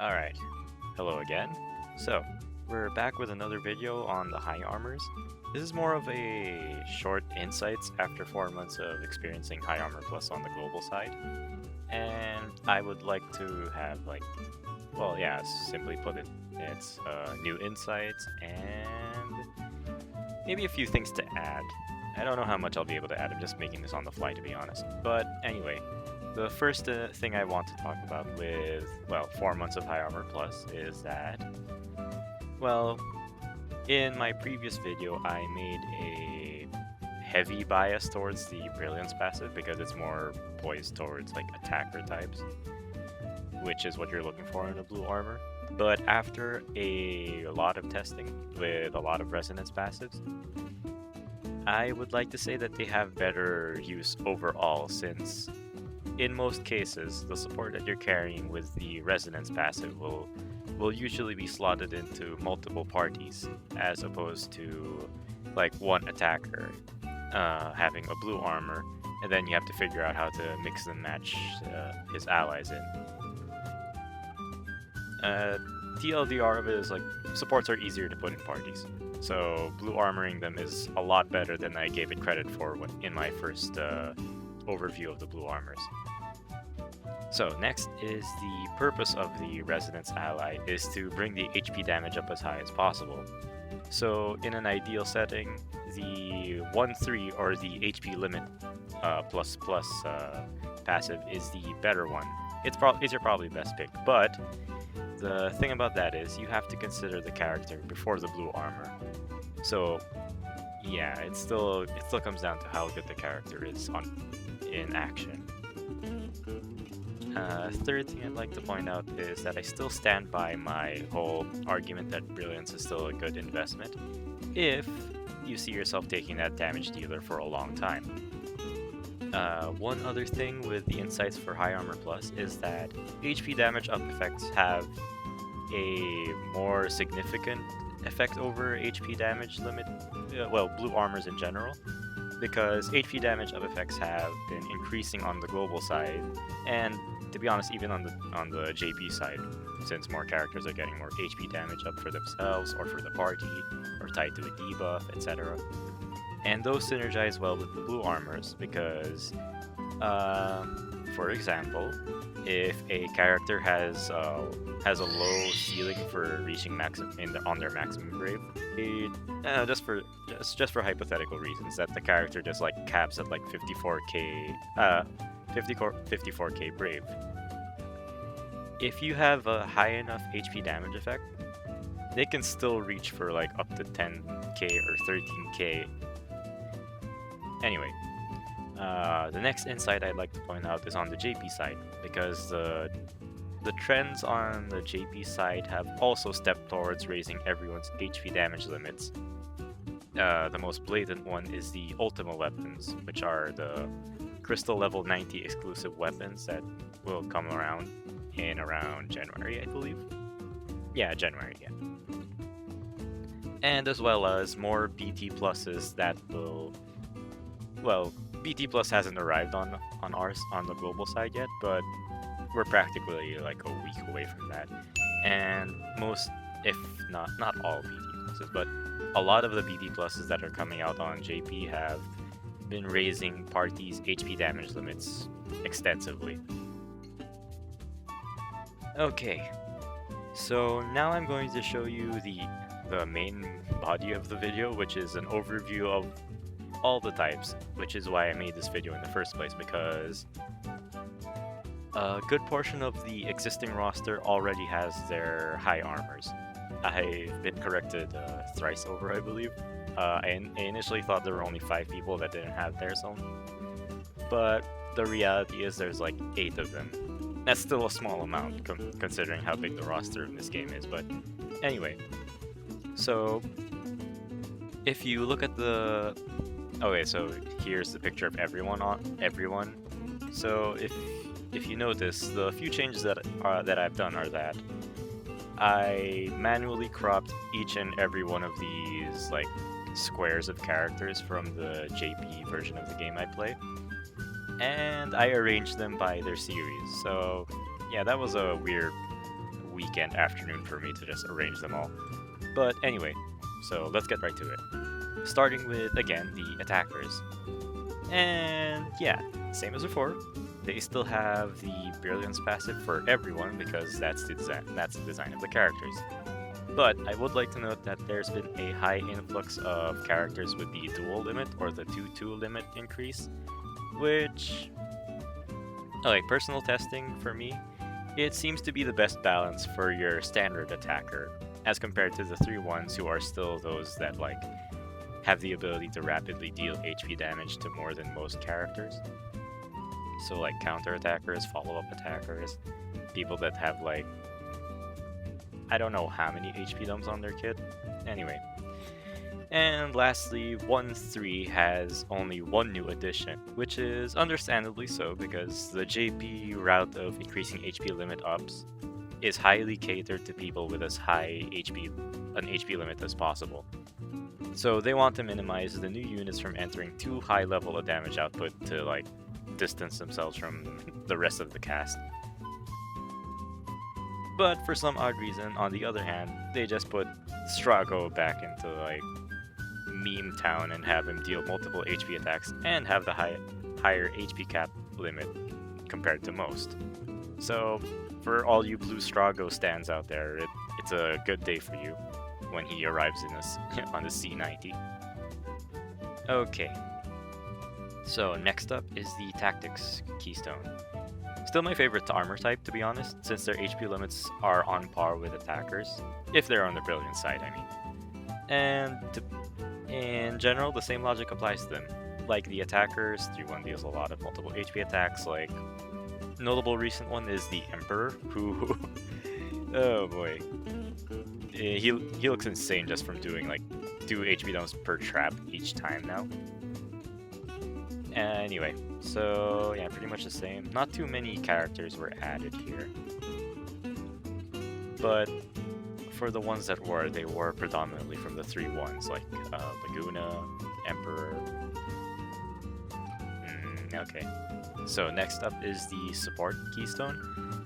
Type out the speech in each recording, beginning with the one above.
Alright, hello again. So, we're back with another video on the high armors. This is more of a short insights after 4 months of experiencing high armor plus on the global side. And I would like to have simply put it, it's new insights and maybe a few things to add. I don't know how much I'll be able to add, I'm just making this on the fly to be honest. But anyway, the first thing I want to talk about with, 4 months of High Armor Plus is that, in my previous video I made a heavy bias towards the Brilliance passive because it's more poised towards like attacker types, which is what you're looking for in a blue armor. But after a lot of testing with a lot of resonance passives, I would like to say that they have better use overall, since in most cases, the support that you're carrying with the Resonance passive will usually be slotted into multiple parties, as opposed to like one attacker having a blue armor, and then you have to figure out how to mix and match his allies in. TLDR of it is like, supports are easier to put in parties, so blue armoring them is a lot better than I gave it credit for in my first overview of the blue armors. So next is the purpose of the Resonance ally is to bring the HP damage up as high as possible. So in an ideal setting, the 1-3 or the HP limit plus passive is the better one. It's your probably best pick, but the thing about that is you have to consider the character before the blue armor. So yeah, it still comes down to how good the character is in action. Third thing I'd like to point out is that I still stand by my whole argument that Brilliance is still a good investment if you see yourself taking that damage dealer for a long time. One other thing with the insights for High Armor Plus is that HP damage up effects have a more significant effect over HP damage limit, blue armors in general, because HP damage up effects have been increasing on the global side, and to be honest, even on the JP side, since more characters are getting more HP damage up for themselves or for the party, or tied to a debuff, etc. And those synergize well with the blue armors because, for example, if a character has a low ceiling for reaching on their maximum brave, just for hypothetical reasons, that the character just like caps at like 54k brave. If you have a high enough HP damage effect, they can still reach for like up to 10k or 13k. Anyway, the next insight I'd like to point out is on the JP side, because the trends on the JP side have also stepped towards raising everyone's HP damage limits. The most blatant one is the Ultima weapons, which are the Crystal level 90 exclusive weapons that will come around in around January, I believe. Yeah, January, yeah. And as well as more BT pluses that will... BT plus hasn't arrived on the global side yet, but we're practically like a week away from that. And most, if not all BT pluses, but a lot of the BT pluses that are coming out on JP have been raising parties' HP damage limits extensively. Okay, so now I'm going to show you the main body of the video, which is an overview of all the types, which is why I made this video in the first place, because a good portion of the existing roster already has their high armors. I've been corrected thrice over, I believe. I initially thought there were only 5 people that didn't have theirs on, but the reality is there's like 8 of them. That's still a small amount considering how big the roster in this game is, but anyway. So if you look at the... Okay, so here's the picture of everyone. So if you notice, the few changes that I've done are that I manually cropped each and every one of these like squares of characters from the JP version of the game I play, and I arranged them by their series. So yeah, that was a weak weekend afternoon for me to just arrange them all. But anyway, so let's get right to it. Starting with, again, the attackers. And yeah, same as before, they still have the Brilliance passive for everyone because that's the design of the characters. But I would like to note that there's been a high influx of characters with the dual limit or the 2-2 limit increase, which, like personal testing for me, it seems to be the best balance for your standard attacker as compared to the 3-1s who are still those that like have the ability to rapidly deal HP damage to more than most characters. So like counter attackers, follow-up attackers, people that have like I don't know how many HP dumps on their kit. Anyway. And lastly, 1-3 has only one new addition, which is understandably so because the JP route of increasing HP limit ups is highly catered to people with as high an HP limit as possible. So they want to minimize the new units from entering too high level of damage output to like distance themselves from the rest of the cast. But for some odd reason, on the other hand, they just put Strago back into like meme town and have him deal multiple HP attacks and have the higher HP cap limit compared to most. So for all you blue Strago stands out there, it's a good day for you when he arrives on the C90. Okay, so next up is the Tactics Keystone. Still my favorite armor type, to be honest, since their HP limits are on par with attackers, if they're on the Brilliance side, I mean. And in general, the same logic applies to them. Like the attackers, 3-1 deals a lot of multiple HP attacks, like notable recent one is the Emperor, who oh boy. He looks insane just from doing like 2 HP dumps per trap each time now. Anyway, so yeah, pretty much the same. Not too many characters were added here. But for the ones that were, they were predominantly from the 3-1s, like Laguna, Emperor. Okay. So next up is the Support Keystone.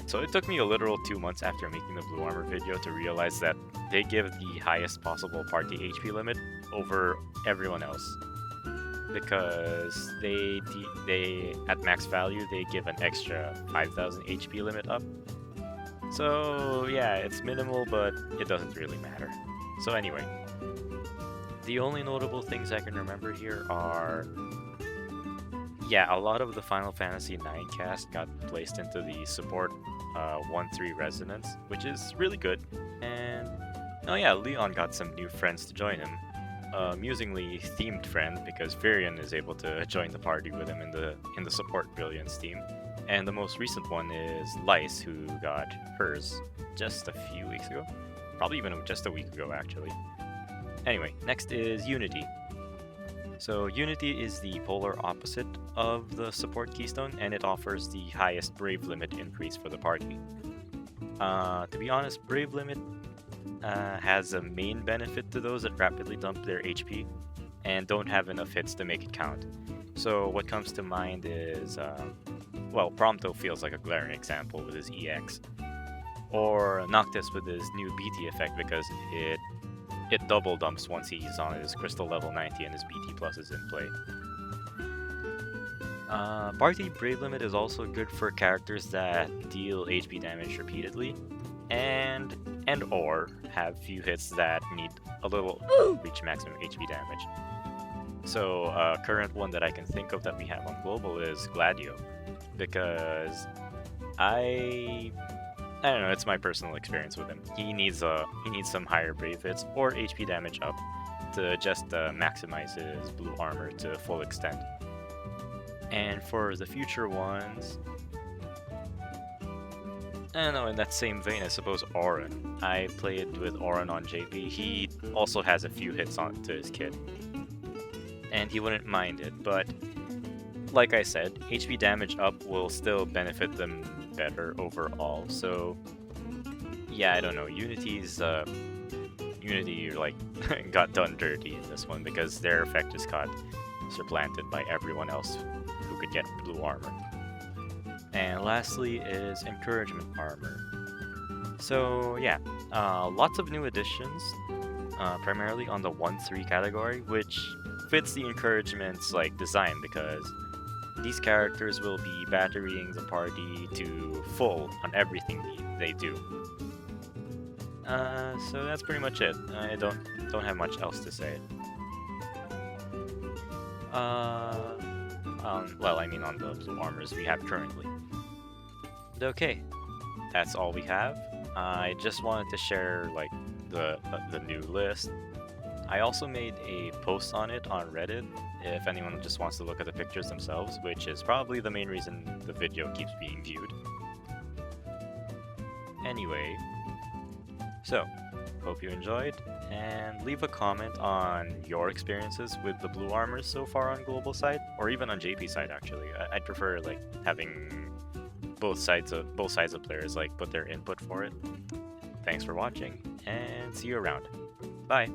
So it took me a literal 2 months after making the Blue Armor video to realize that they give the highest possible party HP limit over everyone else. Because they at max value they give an extra 5,000 HP limit up. So yeah, it's minimal, but it doesn't really matter. So anyway, the only notable things I can remember here are, yeah, a lot of the Final Fantasy IX cast got placed into the Support 1-3 Resonance, which is really good. And oh yeah, Leon got some new friends to join him. Amusingly themed friend because Varian is able to join the party with him in the Support Brilliance team. And the most recent one is Lice, who got hers just a few weeks ago. Probably even just a week ago, actually. Anyway, next is Unity. So Unity is the polar opposite of the Support Keystone, and it offers the highest Brave limit increase for the party. To be honest, Brave limit has a main benefit to those that rapidly dump their HP and don't have enough hits to make it count. So what comes to mind is, well, Prompto feels like a glaring example with his EX, or Noctis with his new BT effect because it double dumps once he's on his Crystal level 90 and his BT plus is in play. Party Brave limit is also good for characters that deal HP damage repeatedly and or have few hits that need a little reach maximum HP damage. So current one that I can think of that we have on global is Gladio, because I don't know, it's my personal experience with him. He needs some higher Brave hits or HP damage up to just maximize his blue armor to full extent. And for the future ones, I don't know, in that same vein, I suppose Auron. I played with Auron on JP. He also has a few hits onto his kit, and he wouldn't mind it, but like I said, HP damage up will still benefit them better overall. So yeah, I don't know, Unity like got done dirty in this one because their effect just got supplanted by everyone else who could get blue armor. And lastly is Encouragement Armor. So yeah, lots of new additions, primarily on the 1-3 category, which fits the encouragements like design because these characters will be batterying the party to full on everything they do. So that's pretty much it. I don't have much else to say. Well, I mean on the blue armors we have currently. But okay, that's all we have. I just wanted to share like the new list. I also made a post on it on Reddit if anyone just wants to look at the pictures themselves, which is probably the main reason the video keeps being viewed. Anyway, so hope you enjoyed, and leave a comment on your experiences with the blue armors so far on global side, or even on JP side actually. I'd prefer like having both sides of players like put their input for it. Thanks for watching, and see you around. Bye!